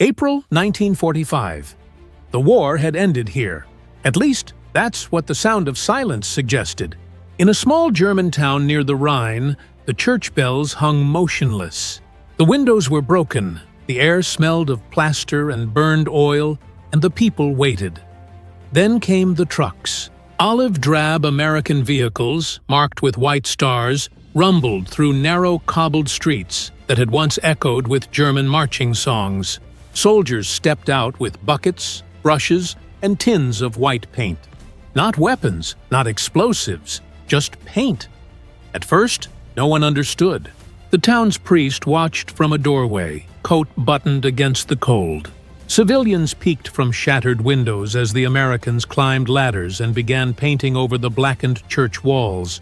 April 1945. The war had ended here. At least, that's what the sound of silence suggested. In a small German town near the Rhine, the church bells hung motionless. The windows were broken, the air smelled of plaster and burned oil, and the people waited. Then came the trucks. Olive-drab American vehicles, marked with white stars, rumbled through narrow cobbled streets that had once echoed with German marching songs. Soldiers stepped out with buckets, brushes, and tins of white paint. Not weapons, not explosives, just paint. At first, no one understood. The town's priest watched from a doorway, coat buttoned against the cold. Civilians peeked from shattered windows as the Americans climbed ladders and began painting over the blackened church walls.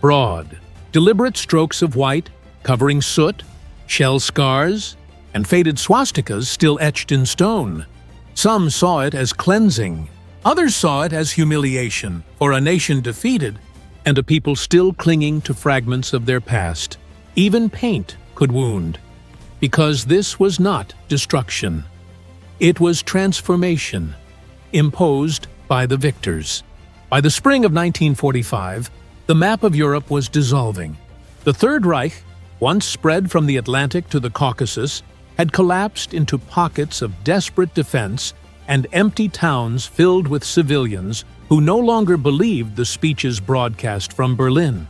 Broad, deliberate strokes of white, covering soot, shell scars, and faded swastikas still etched in stone. Some saw it as cleansing. Others saw it as humiliation for a nation defeated and a people still clinging to fragments of their past. Even paint could wound, because this was not destruction. It was transformation, imposed by the victors. By the spring of 1945, the map of Europe was dissolving. The Third Reich, once spread from the Atlantic to the Caucasus, had collapsed into pockets of desperate defense and empty towns filled with civilians who no longer believed the speeches broadcast from Berlin.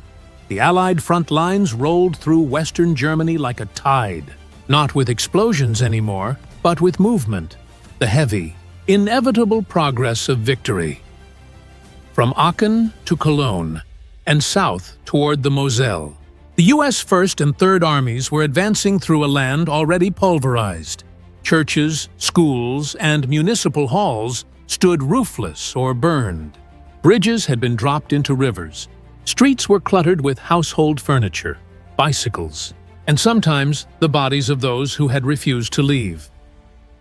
The Allied front lines rolled through Western Germany like a tide, not with explosions anymore, but with movement, the heavy, inevitable progress of victory. From Aachen to Cologne, and south toward the Moselle, the U.S. First and Third Armies were advancing through a land already pulverized. Churches, schools, and municipal halls stood roofless or burned. Bridges had been dropped into rivers. Streets were cluttered with household furniture, bicycles, and sometimes the bodies of those who had refused to leave.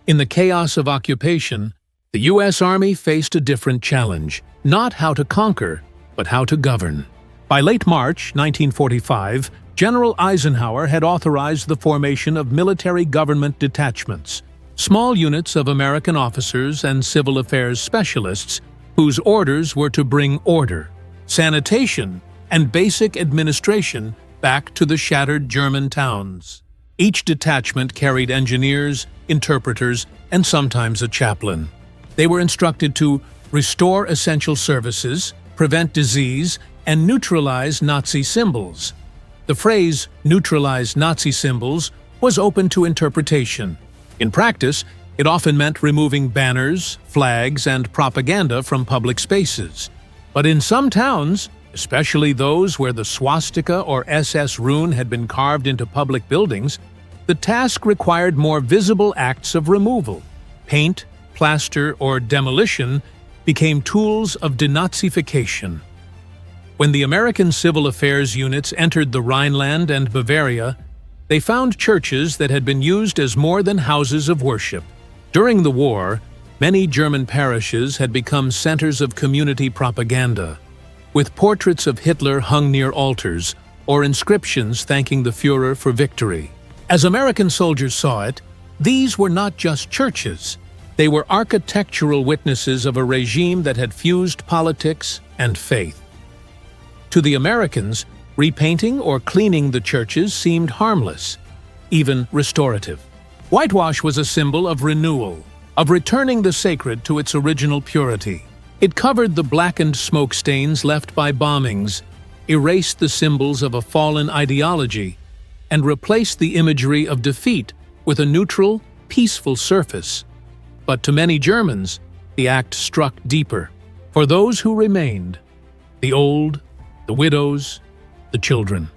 In the chaos of occupation, the U.S. Army faced a different challenge, not how to conquer, but how to govern. By late March 1945, General Eisenhower had authorized the formation of military government detachments, small units of American officers and civil affairs specialists whose orders were to bring order, sanitation, and basic administration back to the shattered German towns. Each detachment carried engineers, interpreters, and sometimes a chaplain. They were instructed to restore essential services, prevent disease, and neutralize Nazi symbols. The phrase, neutralize Nazi symbols, was open to interpretation. In practice, it often meant removing banners, flags, and propaganda from public spaces. But in some towns, especially those where the swastika or SS rune had been carved into public buildings, the task required more visible acts of removal. Paint, plaster, or demolition became tools of denazification. When the American civil affairs units entered the Rhineland and Bavaria, they found churches that had been used as more than houses of worship. During the war, many German parishes had become centers of community propaganda, with portraits of Hitler hung near altars or inscriptions thanking the Führer for victory. As American soldiers saw it, these were not just churches. They were architectural witnesses of a regime that had fused politics and faith. To the Americans, repainting or cleaning the churches seemed harmless, even restorative. Whitewash was a symbol of renewal, of returning the sacred to its original purity. It covered the blackened smoke stains left by bombings, erased the symbols of a fallen ideology, and replaced the imagery of defeat with a neutral, peaceful surface. But to many Germans, the act struck deeper. For those who remained, the old, the widows, the children.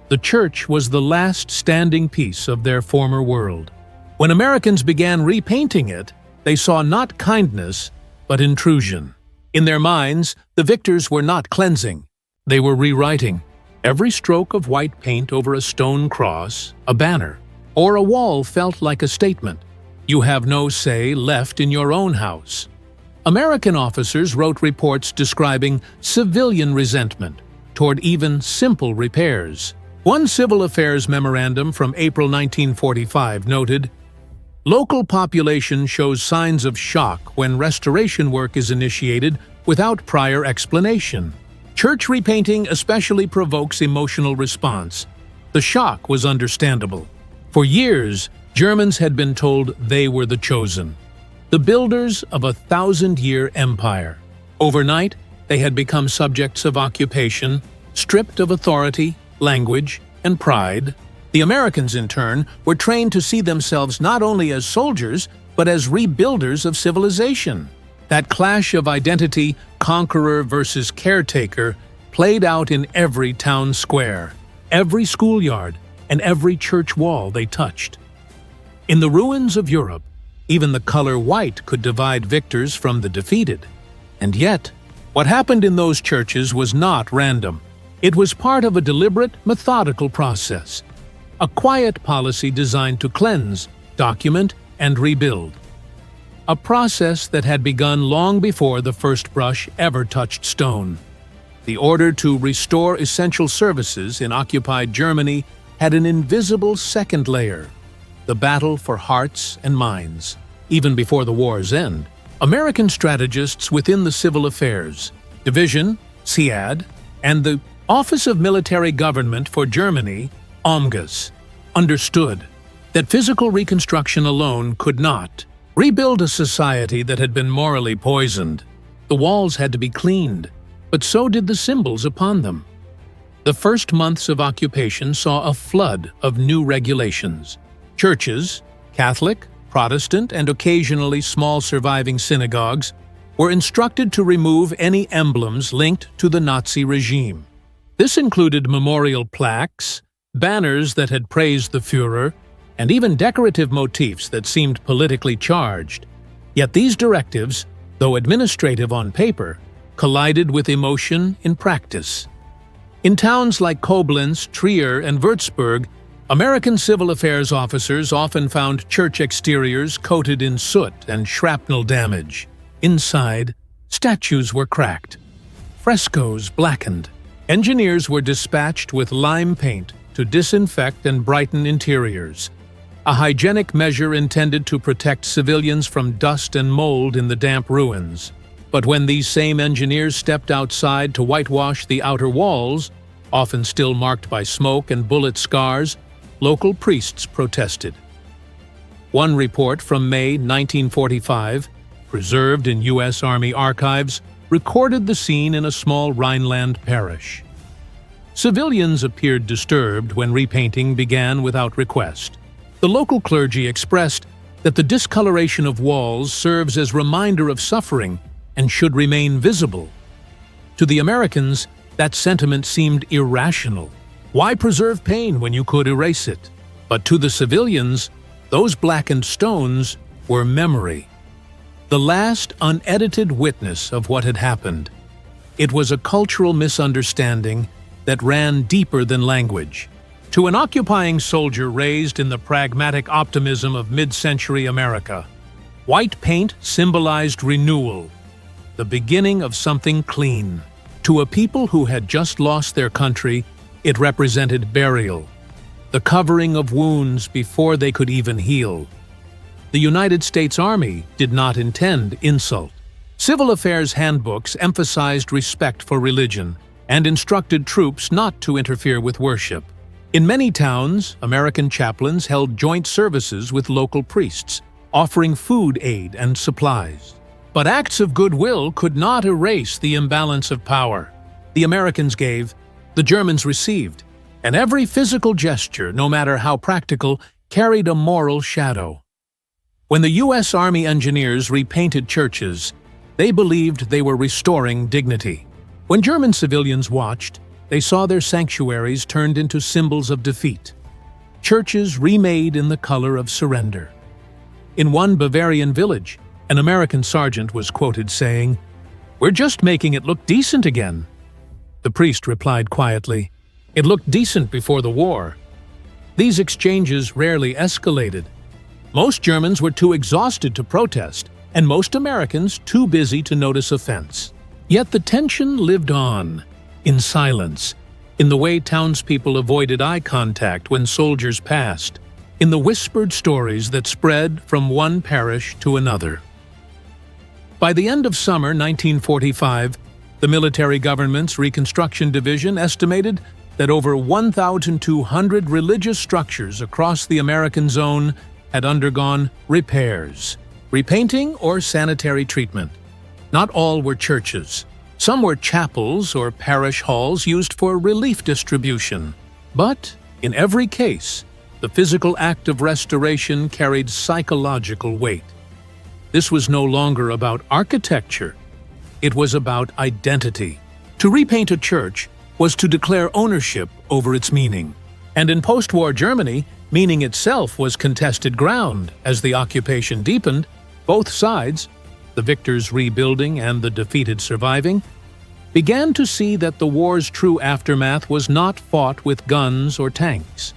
The church was the last standing piece of their former world. When Americans began repainting it, they saw not kindness, but intrusion. In their minds, the victors were not cleansing. They were rewriting. Every stroke of white paint over a stone cross, a banner, or a wall felt like a statement. You have no say left in your own house. American officers wrote reports describing civilian resentment toward even simple repairs. One civil affairs memorandum from April 1945 noted, Local population shows signs of shock when restoration work is initiated without prior explanation. Church repainting especially provokes emotional response. The shock was understandable. For years, Germans had been told they were the chosen, the builders of a 1,000-year empire. Overnight, they had become subjects of occupation, stripped of authority, language, and pride. The Americans, in turn, were trained to see themselves not only as soldiers, but as rebuilders of civilization. That clash of identity, conqueror versus caretaker, played out in every town square, every schoolyard, and every church wall they touched. In the ruins of Europe, even the color white could divide victors from the defeated. And yet, what happened in those churches was not random. It was part of a deliberate, methodical process. A quiet policy designed to cleanse, document, and rebuild. A process that had begun long before the first brush ever touched stone. The order to restore essential services in occupied Germany had an invisible second layer: the battle for hearts and minds. Even before the war's end, American strategists within the Civil Affairs Division, SEAD, and the Office of Military Government for Germany, OMGUS, understood that physical reconstruction alone could not rebuild a society that had been morally poisoned. The walls had to be cleaned, but so did the symbols upon them. The first months of occupation saw a flood of new regulations. Churches, Catholic, Protestant, and occasionally small surviving synagogues, were instructed to remove any emblems linked to the Nazi regime. This included memorial plaques, banners that had praised the Führer, and even decorative motifs that seemed politically charged. Yet these directives, though administrative on paper, collided with emotion in practice. In towns like Koblenz, Trier, and Würzburg, American civil affairs officers often found church exteriors coated in soot and shrapnel damage. Inside, statues were cracked, frescoes blackened. Engineers were dispatched with lime paint to disinfect and brighten interiors, a hygienic measure intended to protect civilians from dust and mold in the damp ruins. But when these same engineers stepped outside to whitewash the outer walls, often still marked by smoke and bullet scars, local priests protested. One report from May 1945, preserved in U.S. Army archives, recorded the scene in a small Rhineland parish. Civilians appeared disturbed when repainting began without request. The local clergy expressed that the discoloration of walls serves as reminder of suffering and should remain visible. To the Americans, that sentiment seemed irrational. Why preserve pain when you could erase it? But to the civilians, those blackened stones were memory. The last unedited witness of what had happened. It was a cultural misunderstanding that ran deeper than language. To an occupying soldier raised in the pragmatic optimism of mid-century America, white paint symbolized renewal, the beginning of something clean. To a people who had just lost their country, it represented burial, the covering of wounds before they could even heal. The United States Army did not intend insult. Civil affairs handbooks emphasized respect for religion and instructed troops not to interfere with worship. In many towns, American chaplains held joint services with local priests, offering food aid and supplies. But acts of goodwill could not erase the imbalance of power. The Americans gave, the Germans received, and every physical gesture, no matter how practical, carried a moral shadow. When the U.S. Army engineers repainted churches, they believed they were restoring dignity. When German civilians watched, they saw their sanctuaries turned into symbols of defeat, churches remade in the color of surrender. In one Bavarian village, an American sergeant was quoted saying, "We're just making it look decent again." The priest replied quietly, "It looked decent before the war." These exchanges rarely escalated. Most Germans were too exhausted to protest, and most Americans too busy to notice offense. Yet the tension lived on, in silence, in the way townspeople avoided eye contact when soldiers passed, in the whispered stories that spread from one parish to another. By the end of summer 1945, the military government's Reconstruction Division estimated that over 1,200 religious structures across the American zone had undergone repairs, repainting, or sanitary treatment. Not all were churches. Some were chapels or parish halls used for relief distribution. But, in every case, the physical act of restoration carried psychological weight. This was no longer about architecture. It was about identity. To repaint a church was to declare ownership over its meaning. And in post-war Germany, meaning itself was contested ground. As the occupation deepened, both sides, the victors rebuilding and the defeated surviving, began to see that the war's true aftermath was not fought with guns or tanks.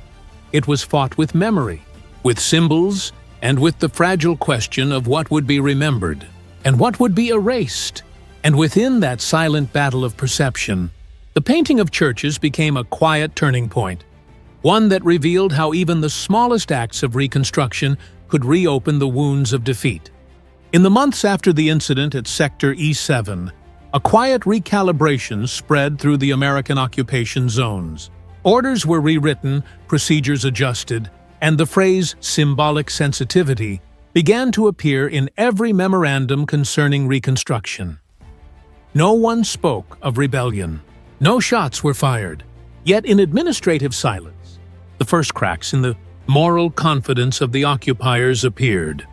It was fought with memory, with symbols, and with the fragile question of what would be remembered and what would be erased. And within that silent battle of perception, the painting of churches became a quiet turning point, one that revealed how even the smallest acts of reconstruction could reopen the wounds of defeat. In the months after the incident at Sector E7, a quiet recalibration spread through the American occupation zones. Orders were rewritten, procedures adjusted, and the phrase symbolic sensitivity began to appear in every memorandum concerning reconstruction. No one spoke of rebellion. No shots were fired. Yet in administrative silence, the first cracks in the moral confidence of the occupiers appeared.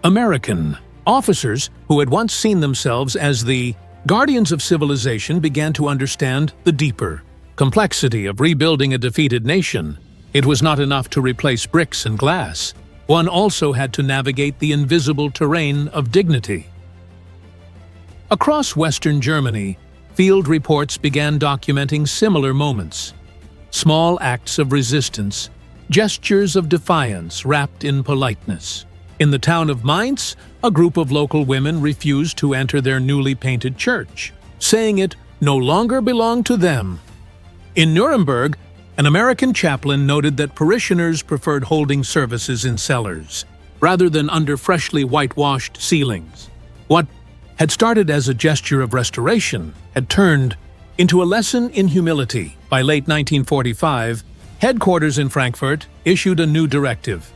American officers who had once seen themselves as the guardians of civilization began to understand the deeper complexity of rebuilding a defeated nation. It was not enough to replace bricks and glass. One also had to navigate the invisible terrain of dignity. Across Western Germany, field reports began documenting similar moments. Small acts of resistance, gestures of defiance wrapped in politeness. In the town of Mainz, a group of local women refused to enter their newly painted church, saying it no longer belonged to them. In Nuremberg, an American chaplain noted that parishioners preferred holding services in cellars, rather than under freshly whitewashed ceilings. What had started as a gesture of restoration had turned into a lesson in humility. By late 1945, headquarters in Frankfurt issued a new directive.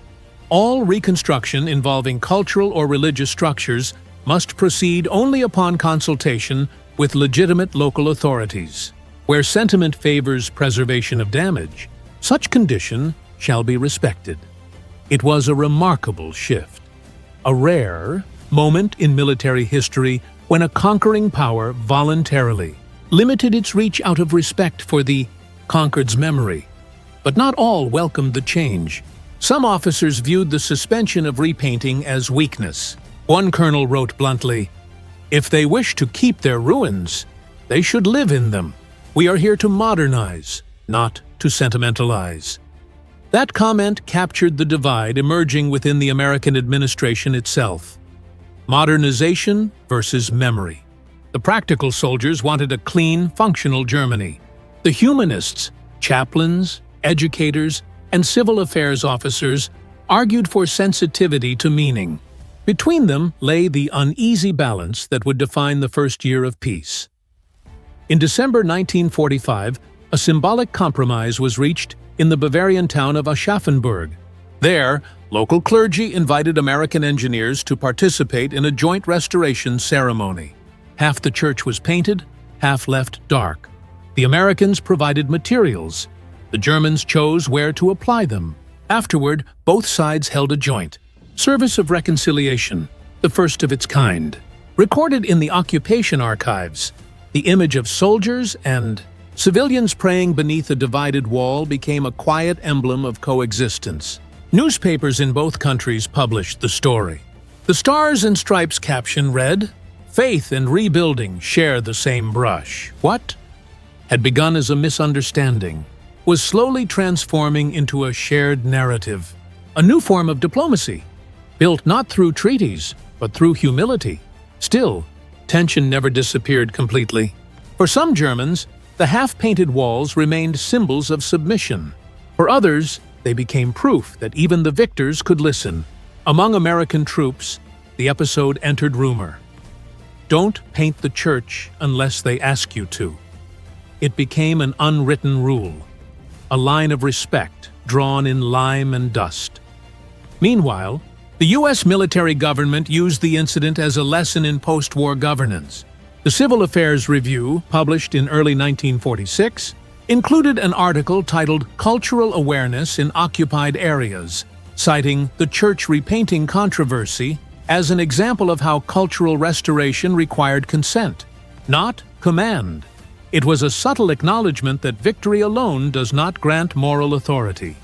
All reconstruction involving cultural or religious structures must proceed only upon consultation with legitimate local authorities. Where sentiment favors preservation of damage, such condition shall be respected. It was a remarkable shift, a rare moment in military history when a conquering power voluntarily limited its reach out of respect for the conquered's memory. But not all welcomed the change. Some officers viewed the suspension of repainting as weakness. One colonel wrote bluntly, "If they wish to keep their ruins, they should live in them. We are here to modernize, not to sentimentalize." That comment captured the divide emerging within the American administration itself. Modernization versus memory. The practical soldiers wanted a clean, functional Germany. The humanists, chaplains, educators, and civil affairs officers argued for sensitivity to meaning. Between them lay the uneasy balance that would define the first year of peace. In December 1945, a symbolic compromise was reached in the Bavarian town of Aschaffenburg. There, local clergy invited American engineers to participate in a joint restoration ceremony. Half the church was painted, half left dark. The Americans provided materials. The Germans chose where to apply them. Afterward, both sides held a joint service of reconciliation, the first of its kind. Recorded in the occupation archives, the image of soldiers and civilians praying beneath a divided wall became a quiet emblem of coexistence. Newspapers in both countries published the story. The Stars and Stripes caption read, "Faith and rebuilding share the same brush." What had begun as a misunderstanding was slowly transforming into a shared narrative, a new form of diplomacy, built not through treaties, but through humility. Still, tension never disappeared completely. For some Germans, the half-painted walls remained symbols of submission. For others, they became proof that even the victors could listen. Among American troops, the episode entered rumor. Don't paint the church unless they ask you to. It became an unwritten rule, a line of respect drawn in lime and dust. Meanwhile, the U.S. military government used the incident as a lesson in post-war governance. The Civil Affairs Review, published in early 1946, included an article titled Cultural Awareness in Occupied Areas, citing the church repainting controversy as an example of how cultural restoration required consent, not command. It was a subtle acknowledgement that victory alone does not grant moral authority.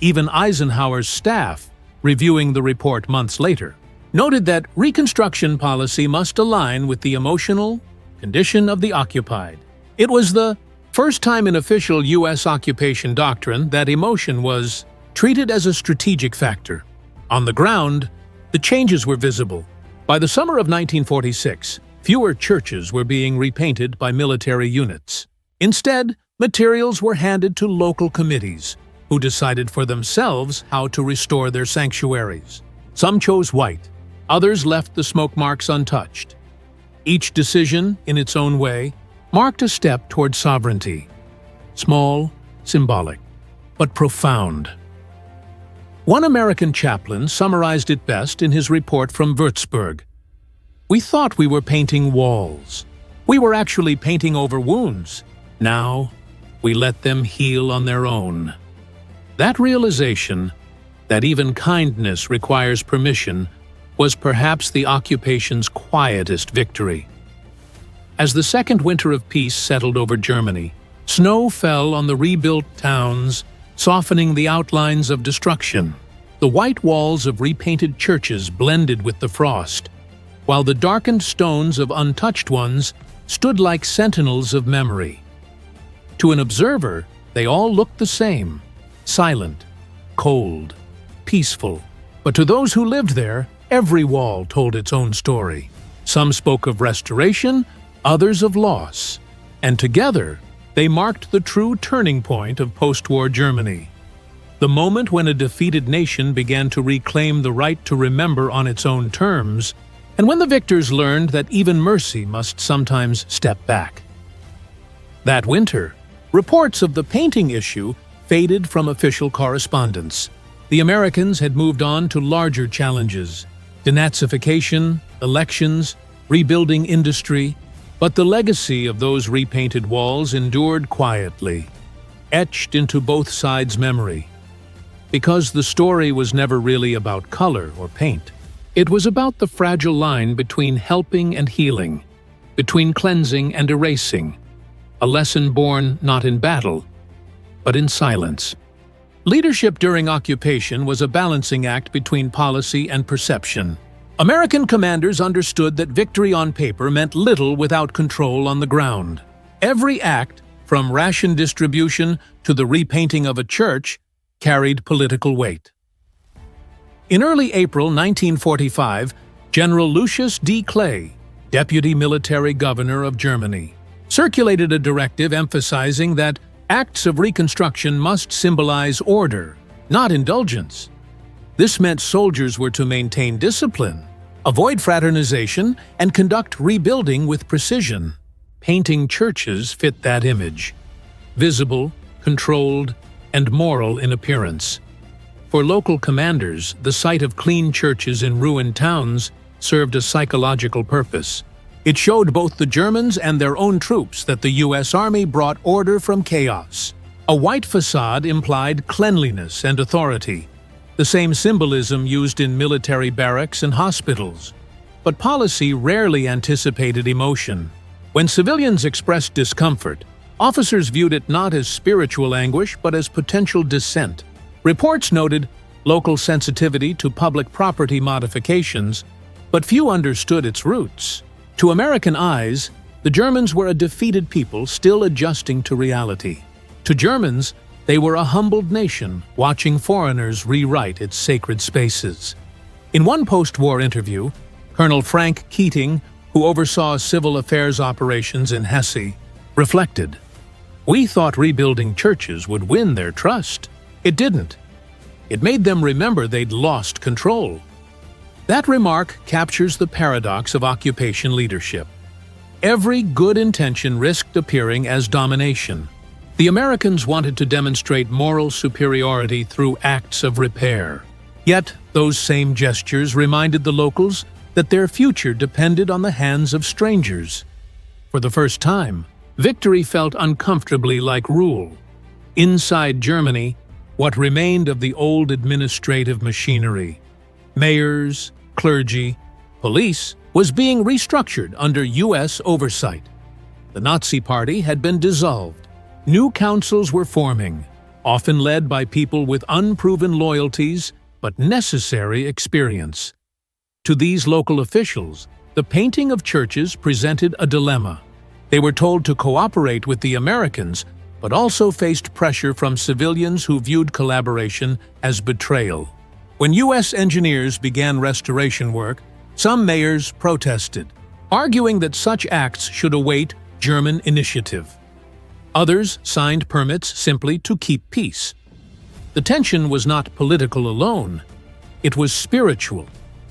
Even Eisenhower's staff, reviewing the report months later, noted that reconstruction policy must align with the emotional condition of the occupied. It was the first time in official U.S. occupation doctrine that emotion was treated as a strategic factor. On the ground, the changes were visible. By the summer of 1946, fewer churches were being repainted by military units. Instead, materials were handed to local committees, who decided for themselves how to restore their sanctuaries. Some chose white, others left the smoke marks untouched. Each decision, in its own way, marked a step toward sovereignty. Small, symbolic, but profound. One American chaplain summarized it best in his report from Würzburg. "We thought we were painting walls. We were actually painting over wounds. Now, we let them heal on their own." That realization, that even kindness requires permission, was perhaps the occupation's quietest victory. As the second winter of peace settled over Germany, snow fell on the rebuilt towns, softening the outlines of destruction. The white walls of repainted churches blended with the frost, while the darkened stones of untouched ones stood like sentinels of memory. To an observer, they all looked the same. Silent, cold, peaceful. But to those who lived there, every wall told its own story. Some spoke of restoration, others of loss, and together they marked the true turning point of post-war Germany. The moment when a defeated nation began to reclaim the right to remember on its own terms, and when the victors learned that even mercy must sometimes step back. That winter, reports of the painting issue faded from official correspondence. The Americans had moved on to larger challenges: denazification, elections, rebuilding industry, but the legacy of those repainted walls endured quietly, etched into both sides' memory. Because the story was never really about color or paint. It was about the fragile line between helping and healing, between cleansing and erasing, a lesson born not in battle, but in silence. Leadership during occupation was a balancing act between policy and perception. American commanders understood that victory on paper meant little without control on the ground. Every act, from ration distribution to the repainting of a church, carried political weight. In early April 1945, General Lucius D. Clay, deputy military governor of Germany, circulated a directive emphasizing that acts of reconstruction must symbolize order, not indulgence. This meant soldiers were to maintain discipline, avoid fraternization, and conduct rebuilding with precision. Painting churches fit that image: visible, controlled, and moral in appearance. For local commanders, the sight of clean churches in ruined towns served a psychological purpose. It showed both the Germans and their own troops that the U.S. Army brought order from chaos. A white facade implied cleanliness and authority, the same symbolism used in military barracks and hospitals. But policy rarely anticipated emotion. When civilians expressed discomfort, officers viewed it not as spiritual anguish but as potential dissent. Reports noted local sensitivity to public property modifications, but few understood its roots. To American eyes, the Germans were a defeated people still adjusting to reality. To Germans, they were a humbled nation watching foreigners rewrite its sacred spaces. In one post-war interview, Colonel Frank Keating, who oversaw civil affairs operations in Hesse, reflected, "We thought rebuilding churches would win their trust. It didn't. It made them remember they'd lost control. That remark captures the paradox of occupation leadership. Every good intention risked appearing as domination. The Americans wanted to demonstrate moral superiority through acts of repair. Yet, those same gestures reminded the locals that their future depended on the hands of strangers. For the first time, victory felt uncomfortably like rule. Inside Germany, what remained of the old administrative machinery, mayors, clergy, police, was being restructured under U.S. oversight. The Nazi Party had been dissolved. New councils were forming, often led by people with unproven loyalties but necessary experience. To these local officials, the painting of churches presented a dilemma. They were told to cooperate with the Americans, but also faced pressure from civilians who viewed collaboration as betrayal. When U.S. engineers began restoration work, some mayors protested, arguing that such acts should await German initiative. Others signed permits simply to keep peace. The tension was not political alone. It was spiritual.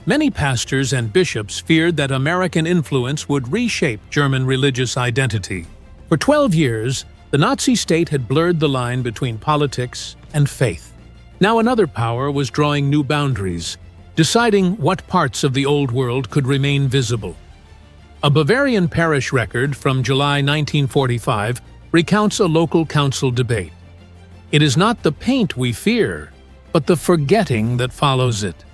Many pastors and bishops feared that American influence would reshape German religious identity. For 12 years, the Nazi state had blurred the line between politics and faith. Now another power was drawing new boundaries, deciding what parts of the old world could remain visible. A Bavarian parish record from July 1945 recounts a local council debate. It is not the paint we fear, but the forgetting that follows it.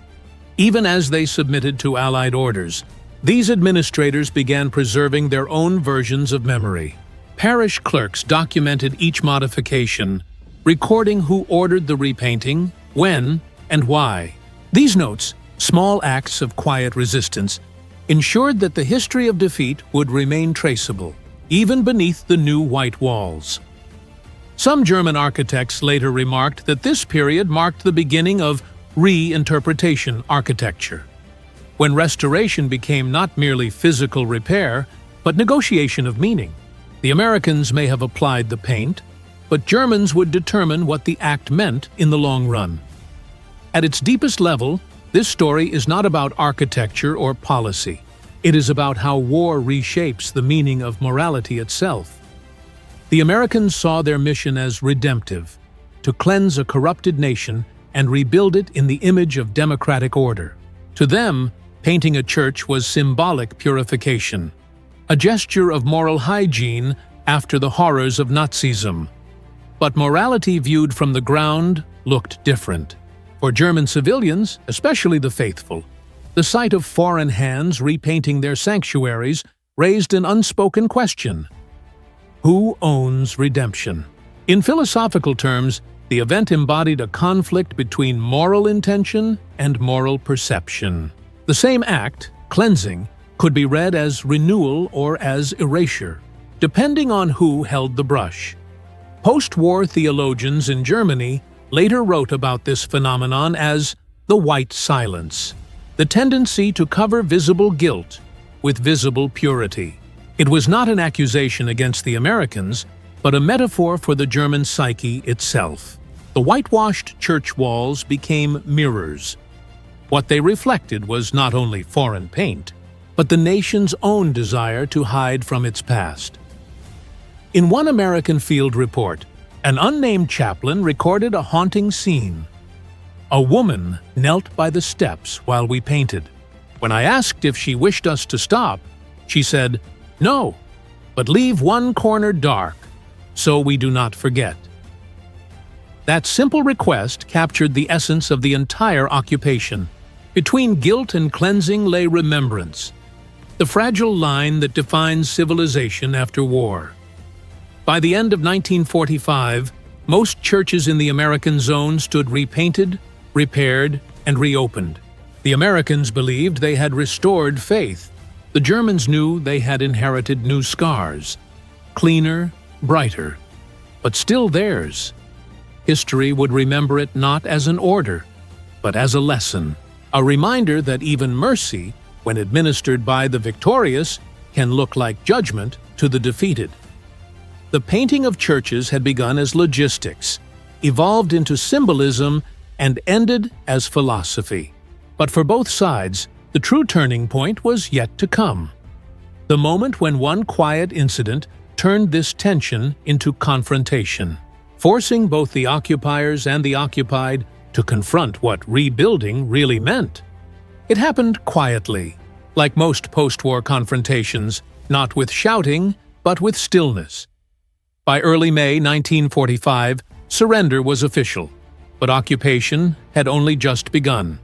Even as they submitted to Allied orders, these administrators began preserving their own versions of memory. Parish clerks documented each modification, recording who ordered the repainting, when, and why. These notes, small acts of quiet resistance, ensured that the history of defeat would remain traceable, even beneath the new white walls. Some German architects later remarked that this period marked the beginning of reinterpretation architecture, when restoration became not merely physical repair, but negotiation of meaning. The Americans may have applied the paint, but Germans would determine what the act meant in the long run. At its deepest level, this story is not about architecture or policy. It is about how war reshapes the meaning of morality itself. The Americans saw their mission as redemptive, to cleanse a corrupted nation and rebuild it in the image of democratic order. To them, painting a church was symbolic purification, a gesture of moral hygiene after the horrors of Nazism. But morality viewed from the ground looked different. For German civilians, especially the faithful, the sight of foreign hands repainting their sanctuaries raised an unspoken question. Who owns redemption? In philosophical terms, the event embodied a conflict between moral intention and moral perception. The same act, cleansing, could be read as renewal or as erasure, depending on who held the brush. Post-war theologians in Germany later wrote about this phenomenon as the white silence, the tendency to cover visible guilt with visible purity. It was not an accusation against the Americans, but a metaphor for the German psyche itself. The whitewashed church walls became mirrors. What they reflected was not only foreign paint, but the nation's own desire to hide from its past. In one American field report, an unnamed chaplain recorded a haunting scene. A woman knelt by the steps while we painted. When I asked if she wished us to stop, she said, "No, but leave one corner dark, so we do not forget." That simple request captured the essence of the entire occupation. Between guilt and cleansing lay remembrance, the fragile line that defines civilization after war. By the end of 1945, most churches in the American zone stood repainted, repaired, and reopened. The Americans believed they had restored faith. The Germans knew they had inherited new scars, cleaner, brighter, but still theirs. History would remember it not as an order, but as a lesson, a reminder that even mercy, when administered by the victorious, can look like judgment to the defeated. The painting of churches had begun as logistics, evolved into symbolism, and ended as philosophy. But for both sides, the true turning point was yet to come. The moment when one quiet incident turned this tension into confrontation, forcing both the occupiers and the occupied to confront what rebuilding really meant. It happened quietly, like most post-war confrontations, not with shouting, but with stillness. By early May 1945, surrender was official, but occupation had only just begun.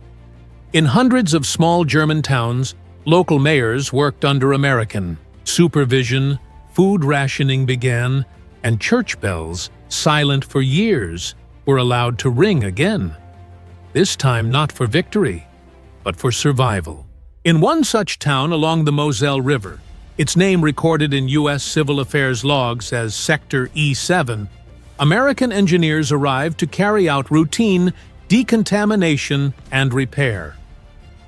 In hundreds of small German towns, local mayors worked under American supervision, food rationing began, and church bells, silent for years, were allowed to ring again. This time not for victory, but for survival. In one such town along the Moselle River, its name recorded in U.S. civil affairs logs as Sector E7, American engineers arrived to carry out routine decontamination and repair.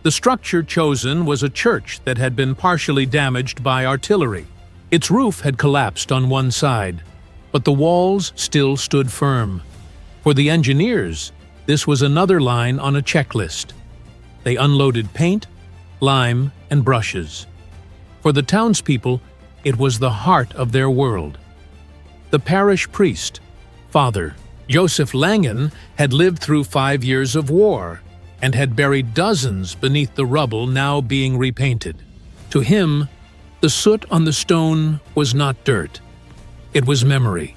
The structure chosen was a church that had been partially damaged by artillery. Its roof had collapsed on one side, but the walls still stood firm. For the engineers, this was another line on a checklist. They unloaded paint, lime, and brushes. For the townspeople, it was the heart of their world. The parish priest, Father Joseph Langen, had lived through 5 years of war and had buried dozens beneath the rubble now being repainted. To him, the soot on the stone was not dirt. It was memory,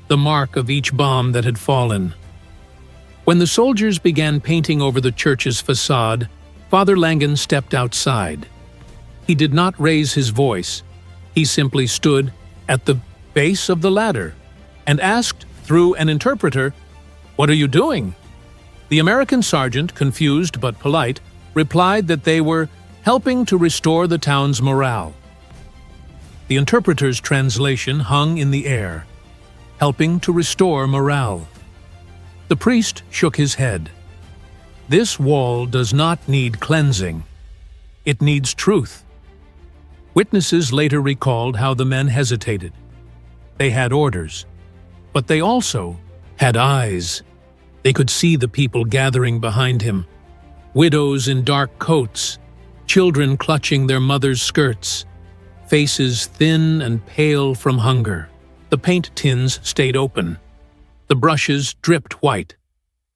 the mark of each bomb that had fallen. When the soldiers began painting over the church's facade, Father Langen stepped outside. He did not raise his voice. He simply stood at the base of the ladder and asked through an interpreter, "What are you doing?" The American sergeant, confused but polite, replied that they were helping to restore the town's morale. The interpreter's translation hung in the air, helping to restore morale. The priest shook his head. This wall does not need cleansing. It needs truth. Witnesses later recalled how the men hesitated. They had orders, but they also had eyes. They could see the people gathering behind him. Widows in dark coats, children clutching their mothers' skirts, faces thin and pale from hunger. The paint tins stayed open. The brushes dripped white.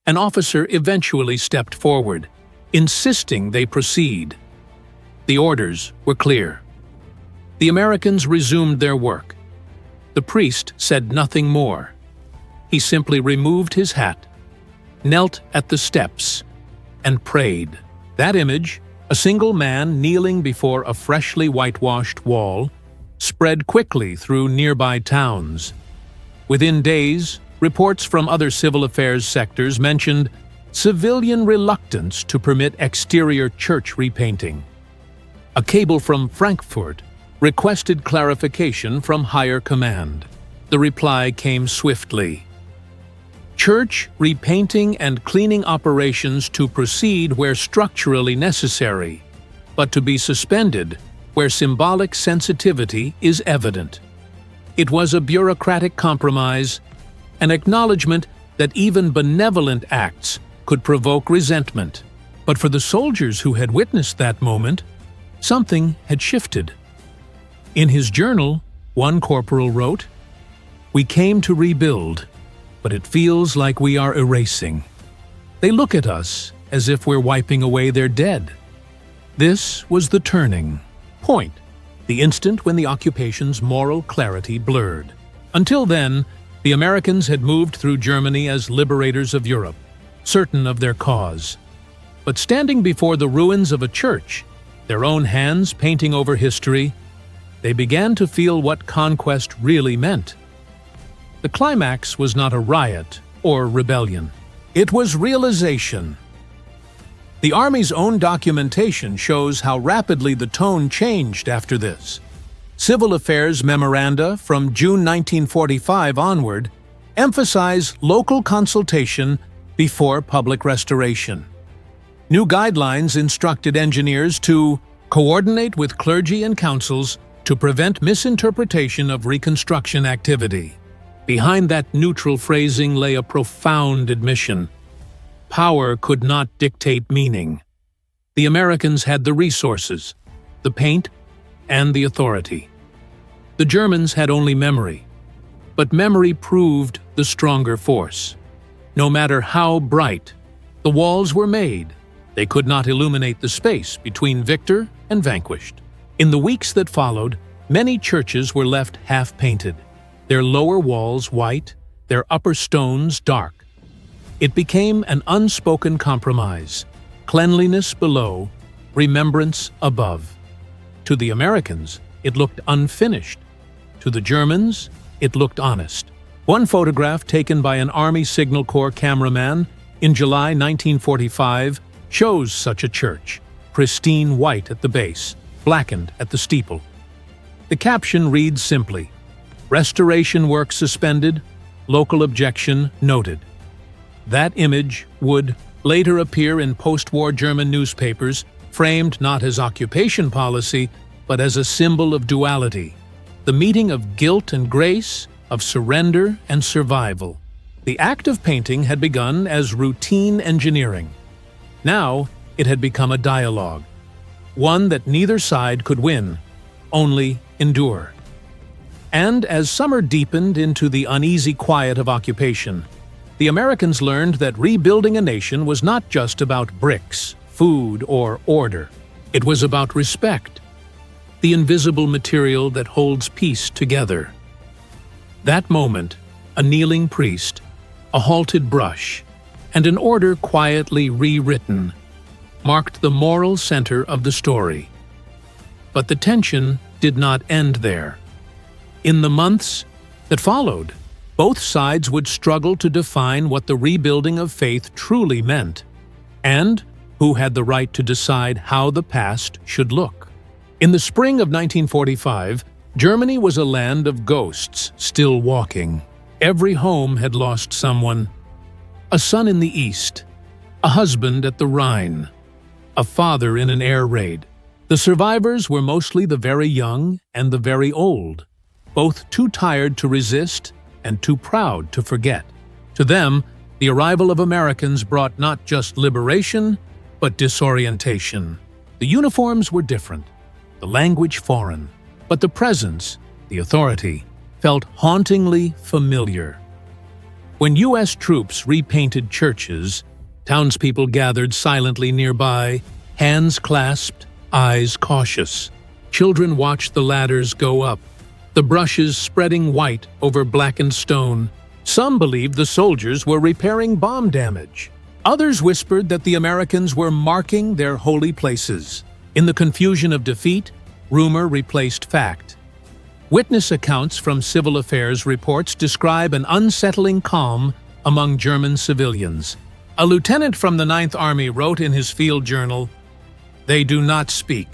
An officer eventually stepped forward, insisting they proceed. The orders were clear. The Americans resumed their work. The priest said nothing more. He simply removed his hat, knelt at the steps, and prayed. That image, a single man kneeling before a freshly whitewashed wall, spread quickly through nearby towns. Within days, reports from other civil affairs sectors mentioned civilian reluctance to permit exterior church repainting. A cable from Frankfurt requested clarification from higher command. The reply came swiftly. Church repainting and cleaning operations to proceed where structurally necessary, but to be suspended where symbolic sensitivity is evident. It was a bureaucratic compromise, an acknowledgement that even benevolent acts could provoke resentment. But for the soldiers who had witnessed that moment, something had shifted. In his journal, one corporal wrote, "We came to rebuild, but it feels like we are erasing. They look at us as if we're wiping away their dead." This was the turning point, the instant when the occupation's moral clarity blurred. Until then, the Americans had moved through Germany as liberators of Europe, certain of their cause. But standing before the ruins of a church, their own hands painting over history, they began to feel what conquest really meant. The climax was not a riot or rebellion. It was realization. The Army's own documentation shows how rapidly the tone changed after this. Civil affairs memoranda from June 1945 onward emphasize local consultation before public restoration. New guidelines instructed engineers to coordinate with clergy and councils to prevent misinterpretation of reconstruction activity. Behind that neutral phrasing lay a profound admission. Power could not dictate meaning. The Americans had the resources, the paint, and the authority. The Germans had only memory, but memory proved the stronger force. No matter how bright the walls were made, they could not illuminate the space between victor and vanquished. In the weeks that followed, many churches were left half-painted, their lower walls white, their upper stones dark. It became an unspoken compromise: cleanliness below, remembrance above. To the Americans, it looked unfinished. To the Germans, it looked honest. One photograph taken by an Army Signal Corps cameraman in July 1945 shows such a church, pristine white at the base, blackened at the steeple. The caption reads simply, "Restoration work suspended, local objection noted." That image would later appear in post-war German newspapers, framed not as occupation policy, but as a symbol of duality, the meeting of guilt and grace, of surrender and survival. The act of painting had begun as routine engineering. Now it had become a dialogue, one that neither side could win, only endure. And as summer deepened into the uneasy quiet of occupation, the Americans learned that rebuilding a nation was not just about bricks, food, or order. It was about respect, the invisible material that holds peace together. That moment, a kneeling priest, a halted brush, and an order quietly rewritten, marked the moral center of the story. But the tension did not end there. In the months that followed, both sides would struggle to define what the rebuilding of faith truly meant, and who had the right to decide how the past should look. In the spring of 1945, Germany was a land of ghosts still walking. Every home had lost someone: a son in the east, a husband at the Rhine, a father in an air raid. The survivors were mostly the very young and the very old, both too tired to resist and too proud to forget. To them, the arrival of Americans brought not just liberation, but disorientation. The uniforms were different, the language foreign, but the presence, the authority, felt hauntingly familiar. When U.S. troops repainted churches, townspeople gathered silently nearby, hands clasped, eyes cautious. Children watched the ladders go up, the brushes spreading white over blackened stone. Some believed the soldiers were repairing bomb damage. Others whispered that the Americans were marking their holy places. In the confusion of defeat, rumor replaced fact. Witness accounts from civil affairs reports describe an unsettling calm among German civilians. A lieutenant from the 9th Army wrote in his field journal, "They do not speak.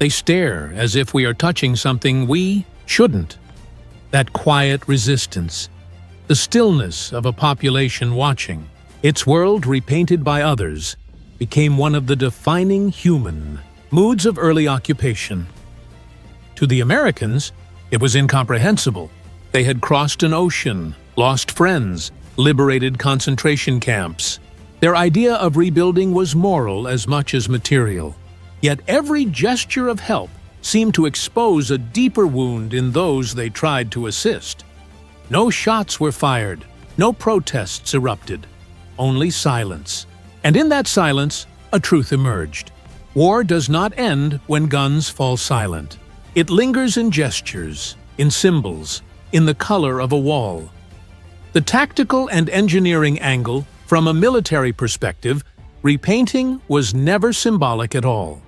They stare as if we are touching something we shouldn't." That quiet resistance, the stillness of a population watching, its world repainted by others, became one of the defining human moods of early occupation. To the Americans, it was incomprehensible. They had crossed an ocean, lost friends, liberated concentration camps. Their idea of rebuilding was moral as much as material. Yet every gesture of help seemed to expose a deeper wound in those they tried to assist. No shots were fired, no protests erupted, only silence. And in that silence, a truth emerged. War does not end when guns fall silent. It lingers in gestures, in symbols, in the color of a wall. The tactical and engineering angle, from a military perspective, repainting was never symbolic at all.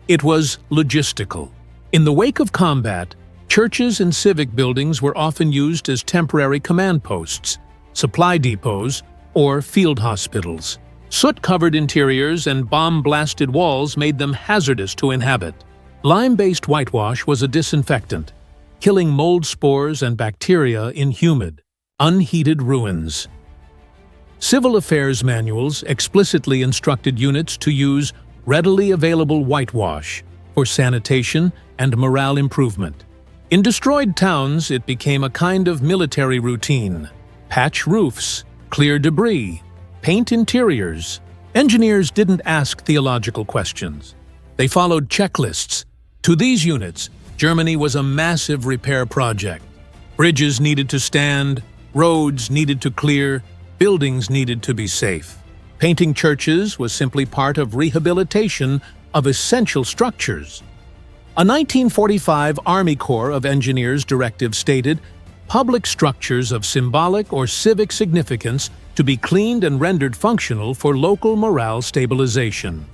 It was logistical. In the wake of combat, churches and civic buildings were often used as temporary command posts, supply depots, or field hospitals. Soot-covered interiors and bomb-blasted walls made them hazardous to inhabit. Lime-based whitewash was a disinfectant, killing mold spores and bacteria in humid, unheated ruins. Civil affairs manuals explicitly instructed units to use readily available whitewash for sanitation and morale improvement. In destroyed towns, it became a kind of military routine. Patch roofs, clear debris, paint interiors. Engineers didn't ask theological questions. They followed checklists. To these units, Germany was a massive repair project. Bridges needed to stand, roads needed to clear, buildings needed to be safe. Painting churches was simply part of rehabilitation of essential structures. A 1945 Army Corps of Engineers directive stated, "Public structures of symbolic or civic significance to be cleaned and rendered functional for local morale stabilization."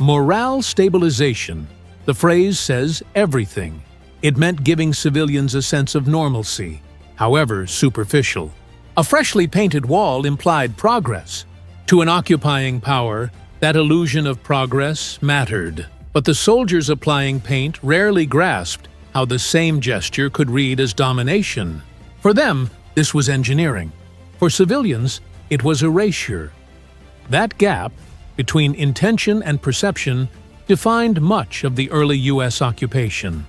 Morale stabilization. The phrase says everything. It meant giving civilians a sense of normalcy, however superficial. A freshly painted wall implied progress. To an occupying power, that illusion of progress mattered. But the soldiers applying paint rarely grasped how the same gesture could read as domination. For them, this was engineering. For civilians, it was erasure. That gap between intention and perception defined much of the early U.S. occupation.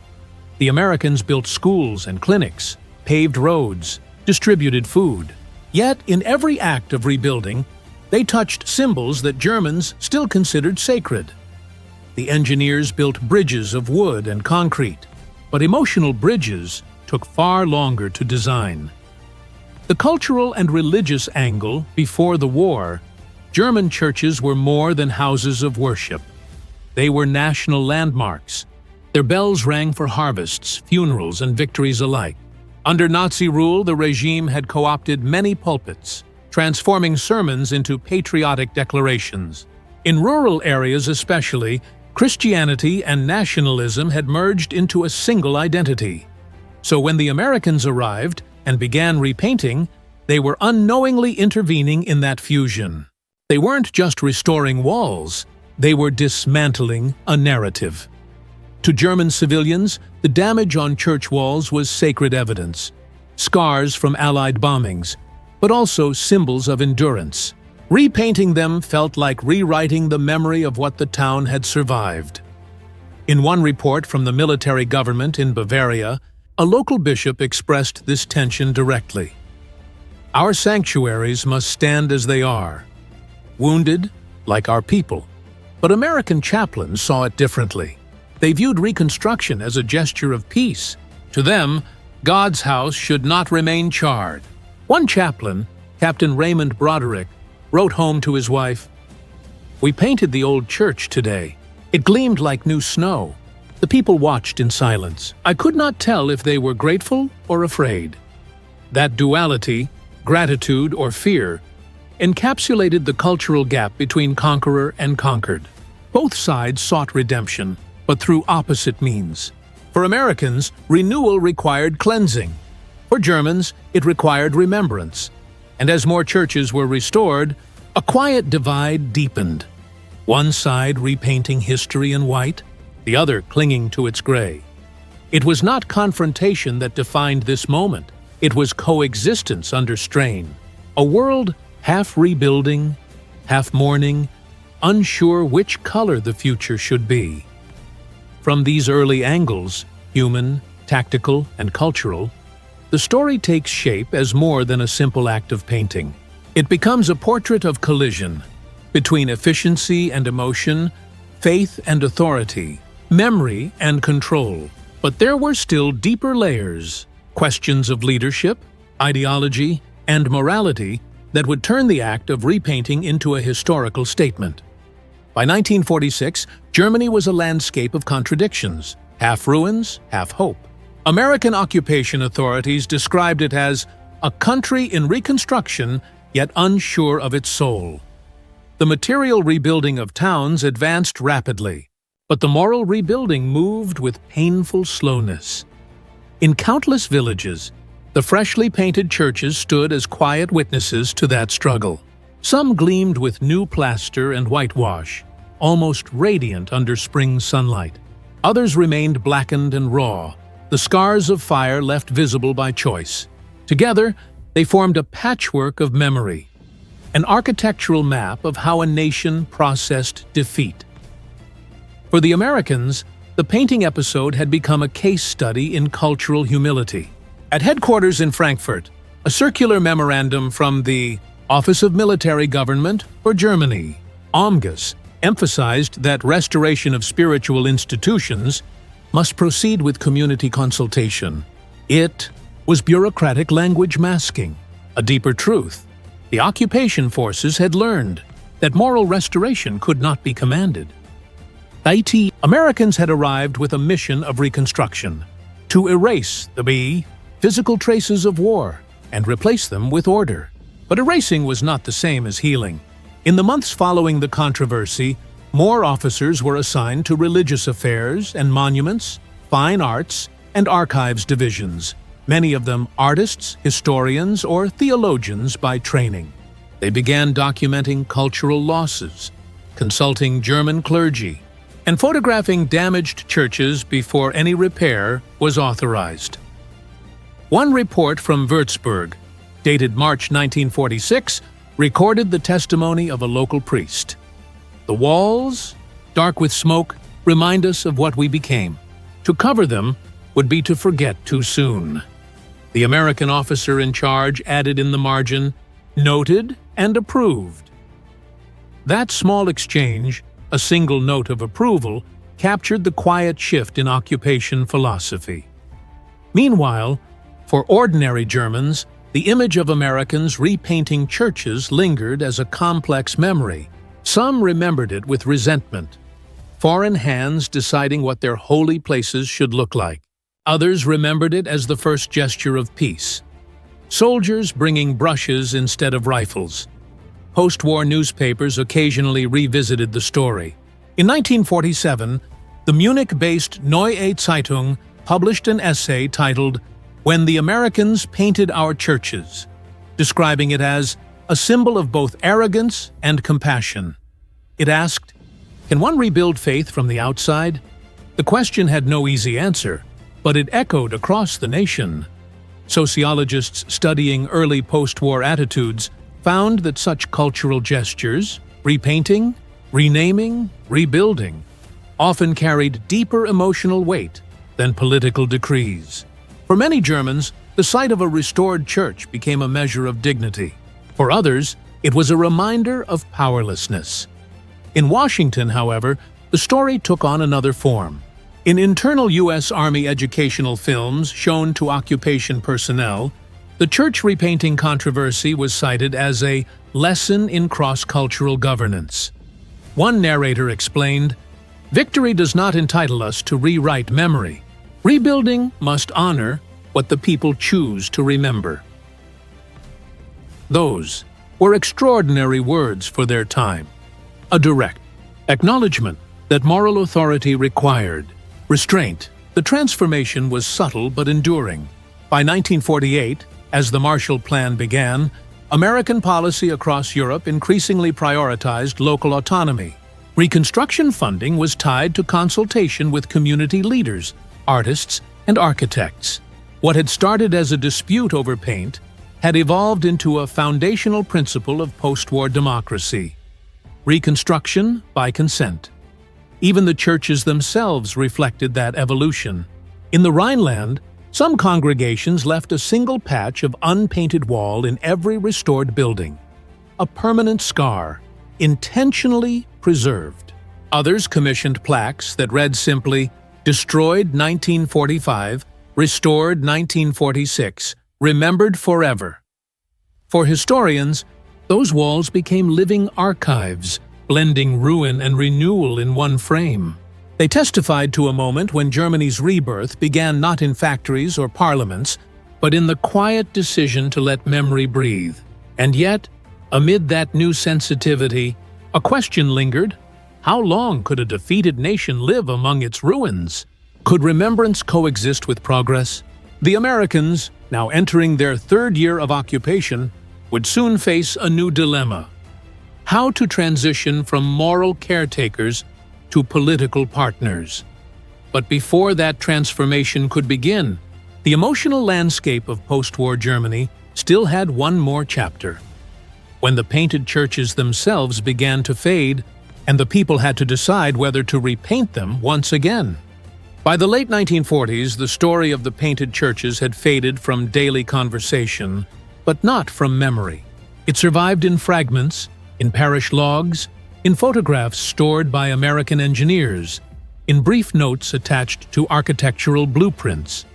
The Americans built schools and clinics, paved roads, distributed food. Yet, in every act of rebuilding, they touched symbols that Germans still considered sacred. The engineers built bridges of wood and concrete, but emotional bridges took far longer to design. The cultural and religious angle before the war, German churches were more than houses of worship. They were national landmarks. Their bells rang for harvests, funerals, and victories alike. Under Nazi rule, the regime had co-opted many pulpits, transforming sermons into patriotic declarations. In rural areas especially, Christianity and nationalism had merged into a single identity. So when the Americans arrived and began repainting, they were unknowingly intervening in that fusion. They weren't just restoring walls, they were dismantling a narrative. To German civilians, the damage on church walls was sacred evidence, scars from Allied bombings, but also symbols of endurance. Repainting them felt like rewriting the memory of what the town had survived. In one report from the military government in Bavaria, a local bishop expressed this tension directly. "Our sanctuaries must stand as they are, wounded like our people." But American chaplains saw it differently. They viewed reconstruction as a gesture of peace. To them, God's house should not remain charred. One chaplain, Captain Raymond Broderick, wrote home to his wife, "We painted the old church today. It gleamed like new snow." The people watched in silence. I could not tell if they were grateful or afraid. That duality, gratitude or fear, encapsulated the cultural gap between conqueror and conquered. Both sides sought redemption, but through opposite means. For Americans, renewal required cleansing. For Germans, it required remembrance. And as more churches were restored, a quiet divide deepened. One side repainting history in white, the other clinging to its gray. It was not confrontation that defined this moment. It was coexistence under strain. A world half rebuilding, half mourning, unsure which color the future should be. From these early angles, human, tactical, and cultural, the story takes shape as more than a simple act of painting. It becomes a portrait of collision between efficiency and emotion, faith and authority, memory and control. But there were still deeper layers, questions of leadership, ideology, and morality that would turn the act of repainting into a historical statement. By 1946, Germany was a landscape of contradictions, half ruins, half hope. American occupation authorities described it as a country in reconstruction, yet unsure of its soul. The material rebuilding of towns advanced rapidly, but the moral rebuilding moved with painful slowness. In countless villages, the freshly painted churches stood as quiet witnesses to that struggle. Some gleamed with new plaster and whitewash, almost radiant under spring sunlight. Others remained blackened and raw, the scars of fire left visible by choice. Together, they formed a patchwork of memory, an architectural map of how a nation processed defeat. For the Americans, the painting episode had become a case study in cultural humility. At headquarters in Frankfurt, a circular memorandum from the Office of Military Government for Germany, OMGUS, emphasized that restoration of spiritual institutions must proceed with community consultation. It was bureaucratic language masking a deeper truth. The occupation forces had learned that moral restoration could not be commanded. Americans had arrived with a mission of reconstruction, to erase the physical traces of war and replace them with order. But erasing was not the same as healing. In the months following the controversy, more officers were assigned to religious affairs and monuments, fine arts, and archives divisions, many of them artists, historians, or theologians by training. They began documenting cultural losses, consulting German clergy, and photographing damaged churches before any repair was authorized. One report from Würzburg, dated March 1946, recorded the testimony of a local priest. "The walls, dark with smoke, remind us of what we became. To cover them would be to forget too soon." The American officer in charge added in the margin, "Noted and approved." That small exchange, a single note of approval, captured the quiet shift in occupation philosophy. Meanwhile, for ordinary Germans, the image of Americans repainting churches lingered as a complex memory. Some remembered it with resentment, foreign hands deciding what their holy places should look like. Others remembered it as the first gesture of peace. Soldiers bringing brushes instead of rifles. Post-war newspapers occasionally revisited the story. In 1947, the Munich-based Neue Zeitung published an essay titled "When the Americans Painted Our Churches," describing it as a symbol of both arrogance and compassion. It asked, "Can one rebuild faith from the outside?" The question had no easy answer, but it echoed across the nation. Sociologists studying early post-war attitudes found that such cultural gestures, repainting, renaming, rebuilding, often carried deeper emotional weight than political decrees. For many Germans, the sight of a restored church became a measure of dignity. For others, it was a reminder of powerlessness. In Washington, however, the story took on another form. In internal U.S. Army educational films shown to occupation personnel, the church repainting controversy was cited as a lesson in cross-cultural governance. One narrator explained, "Victory does not entitle us to rewrite memory. Rebuilding must honor what the people choose to remember." Those were extraordinary words for their time. A direct acknowledgement that moral authority required restraint. The transformation was subtle but enduring. By 1948, as the Marshall Plan began, American policy across Europe increasingly prioritized local autonomy. Reconstruction funding was tied to consultation with community leaders, artists, and architects. What had started as a dispute over paint had evolved into a foundational principle of post-war democracy: reconstruction by consent. Even the churches themselves reflected that evolution. In the Rhineland, some congregations left a single patch of unpainted wall in every restored building, a permanent scar, intentionally preserved. Others commissioned plaques that read simply, "Destroyed 1945, restored 1946, remembered forever." For historians, those walls became living archives, blending ruin and renewal in one frame. They testified to a moment when Germany's rebirth began not in factories or parliaments, but in the quiet decision to let memory breathe. And yet, amid that new sensitivity, a question lingered: how long could a defeated nation live among its ruins? Could remembrance coexist with progress? The Americans, now entering their third year of occupation, would soon face a new dilemma: how to transition from moral caretakers to political partners. But before that transformation could begin, the emotional landscape of post-war Germany still had one more chapter. When the painted churches themselves began to fade, and the people had to decide whether to repaint them once again. By the late 1940s, the story of the painted churches had faded from daily conversation, but not from memory. It survived in fragments, in parish logs, in photographs stored by American engineers, in brief notes attached to architectural blueprints.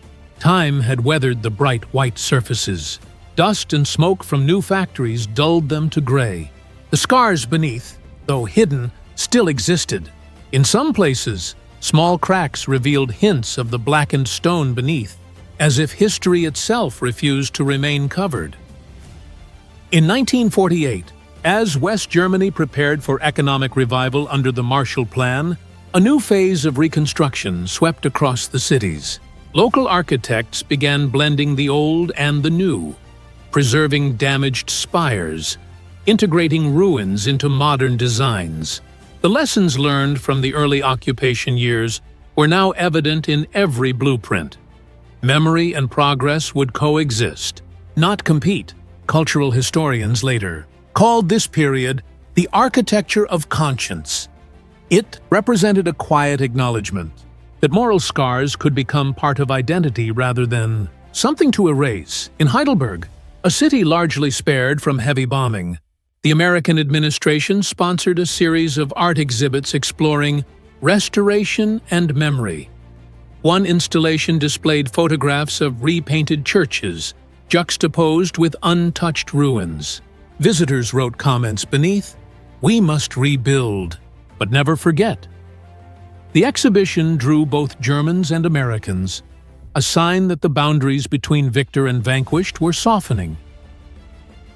Time had weathered the bright white surfaces. Dust and smoke from new factories dulled them to gray. The scars beneath, though hidden, still existed. In some places, small cracks revealed hints of the blackened stone beneath, as if history itself refused to remain covered. In 1948, as West Germany prepared for economic revival under the Marshall Plan, a new phase of reconstruction swept across the cities. Local architects began blending the old and the new, preserving damaged spires, integrating ruins into modern designs. The lessons learned from the early occupation years were now evident in every blueprint. Memory and progress would coexist, not compete. Cultural historians later called this period the architecture of conscience. It represented a quiet acknowledgement that moral scars could become part of identity rather than something to erase. In Heidelberg, a city largely spared from heavy bombing, the American administration sponsored a series of art exhibits exploring restoration and memory. One installation displayed photographs of repainted churches, juxtaposed with untouched ruins. Visitors wrote comments beneath, "We must rebuild, but never forget." The exhibition drew both Germans and Americans, a sign that the boundaries between victor and vanquished were softening.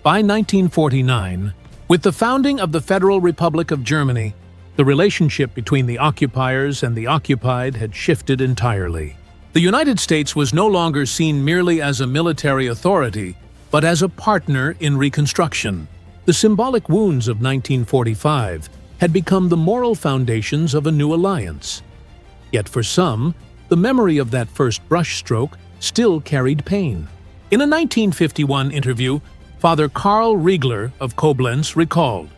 By 1949, with the founding of the Federal Republic of Germany, the relationship between the occupiers and the occupied had shifted entirely. The United States was no longer seen merely as a military authority, but as a partner in reconstruction. The symbolic wounds of 1945 had become the moral foundations of a new alliance. Yet for some, the memory of that first brushstroke still carried pain. In a 1951 interview, Father Karl Riegler of Koblenz recalled,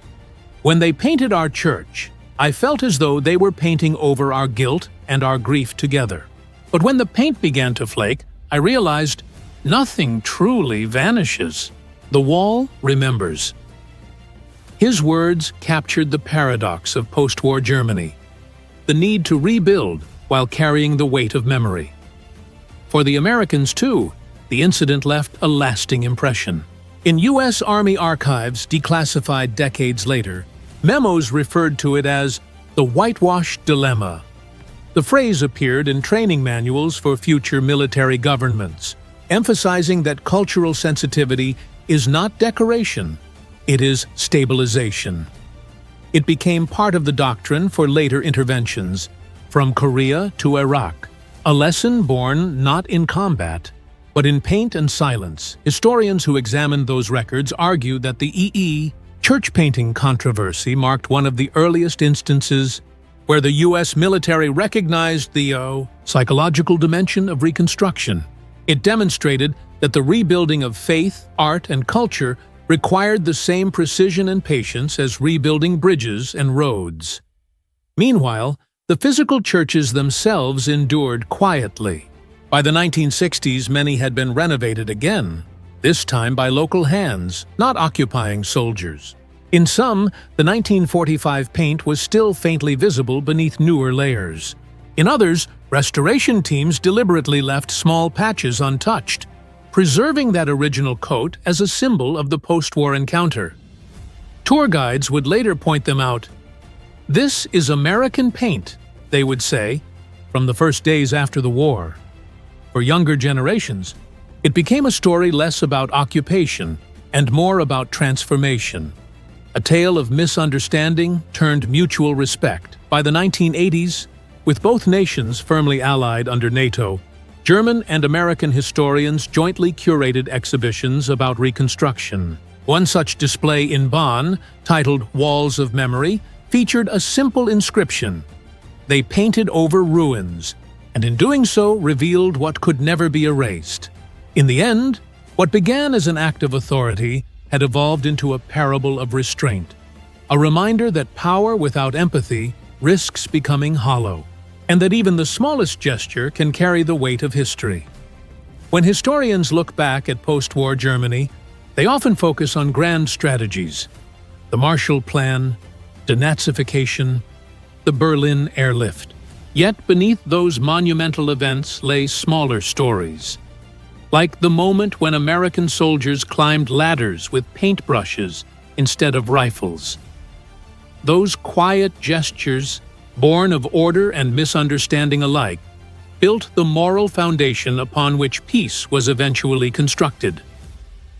"When they painted our church, I felt as though they were painting over our guilt and our grief together. But when the paint began to flake, I realized nothing truly vanishes. The wall remembers." His words captured the paradox of post-war Germany, the need to rebuild while carrying the weight of memory. For the Americans, too, the incident left a lasting impression. In U.S. Army archives declassified decades later, memos referred to it as the whitewash dilemma. The phrase appeared in training manuals for future military governments, emphasizing that cultural sensitivity is not decoration, it is stabilization. It became part of the doctrine for later interventions, from Korea to Iraq, a lesson born not in combat, but in paint and silence. Historians who examined those records argue that the EE church painting controversy marked one of the earliest instances where the U.S. military recognized the psychological dimension of reconstruction. It demonstrated that the rebuilding of faith, art, and culture required the same precision and patience as rebuilding bridges and roads. Meanwhile, the physical churches themselves endured quietly. By the 1960s, many had been renovated again, this time by local hands, not occupying soldiers. In some, the 1945 paint was still faintly visible beneath newer layers. In others, restoration teams deliberately left small patches untouched, preserving that original coat as a symbol of the post-war encounter. Tour guides would later point them out. "This is American paint," they would say, from the first days after the war. For younger generations, it became a story less about occupation and more about transformation. A tale of misunderstanding turned mutual respect. By the 1980s, with both nations firmly allied under NATO, German and American historians jointly curated exhibitions about reconstruction. One such display in Bonn, titled Walls of Memory, featured a simple inscription. They painted over ruins, and in doing so revealed what could never be erased. In the end, what began as an act of authority had evolved into a parable of restraint, a reminder that power without empathy risks becoming hollow. and that even the smallest gesture can carry the weight of history. When historians look back at post-war Germany, they often focus on grand strategies: the Marshall Plan, denazification, the Berlin airlift. Yet beneath those monumental events lay smaller stories, like the moment when American soldiers climbed ladders with paintbrushes instead of rifles. Those quiet gestures, born of order and misunderstanding alike, built the moral foundation upon which peace was eventually constructed.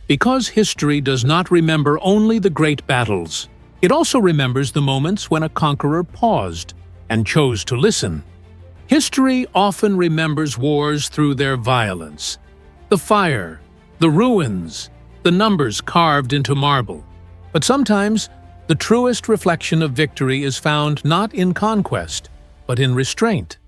Because history does not remember only the great battles, it also remembers the moments when a conqueror paused and chose to listen. History often remembers wars through their violence: the fire, the ruins, the numbers carved into marble. But sometimes, the truest reflection of victory is found not in conquest, but in restraint.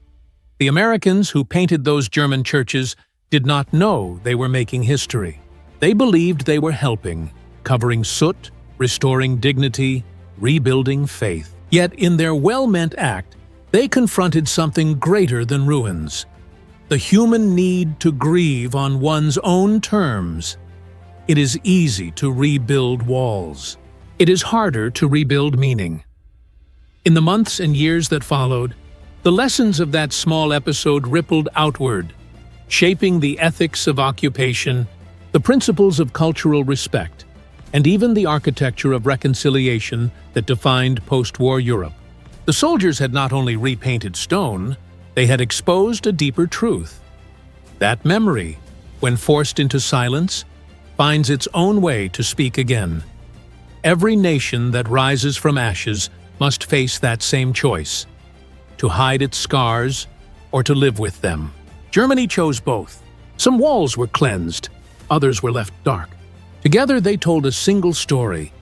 The Americans who painted those German churches did not know they were making history. They believed they were helping, covering soot, restoring dignity, rebuilding faith. Yet in their well-meant act, they confronted something greater than ruins: the human need to grieve on one's own terms. It is easy to rebuild walls. It is harder to rebuild meaning. In the months and years that followed, the lessons of that small episode rippled outward, shaping the ethics of occupation, the principles of cultural respect, and even the architecture of reconciliation that defined post-war Europe. The soldiers had not only repainted stone, they had exposed a deeper truth. That memory, when forced into silence, finds its own way to speak again. Every nation that rises from ashes must face that same choice: to hide its scars or to live with them. Germany chose both. Some walls were cleansed, others were left dark. Together they told a single story: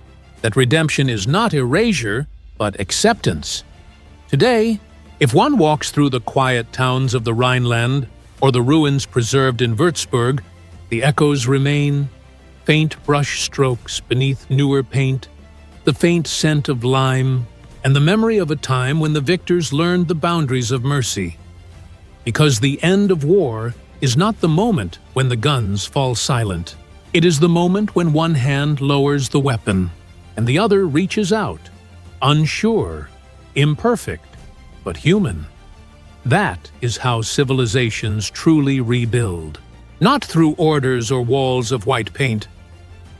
that redemption is not erasure, but acceptance. Today, if one walks through the quiet towns of the Rhineland or the ruins preserved in Würzburg, the echoes remain: faint brush strokes beneath newer paint, the faint scent of lime, and the memory of a time when the victors learned the boundaries of mercy. Because the end of war is not the moment when the guns fall silent. It is the moment when one hand lowers the weapon and the other reaches out, unsure, imperfect, but human. That is how civilizations truly rebuild. Not through orders or walls of white paint,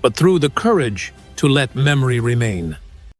but through the courage to let memory remain.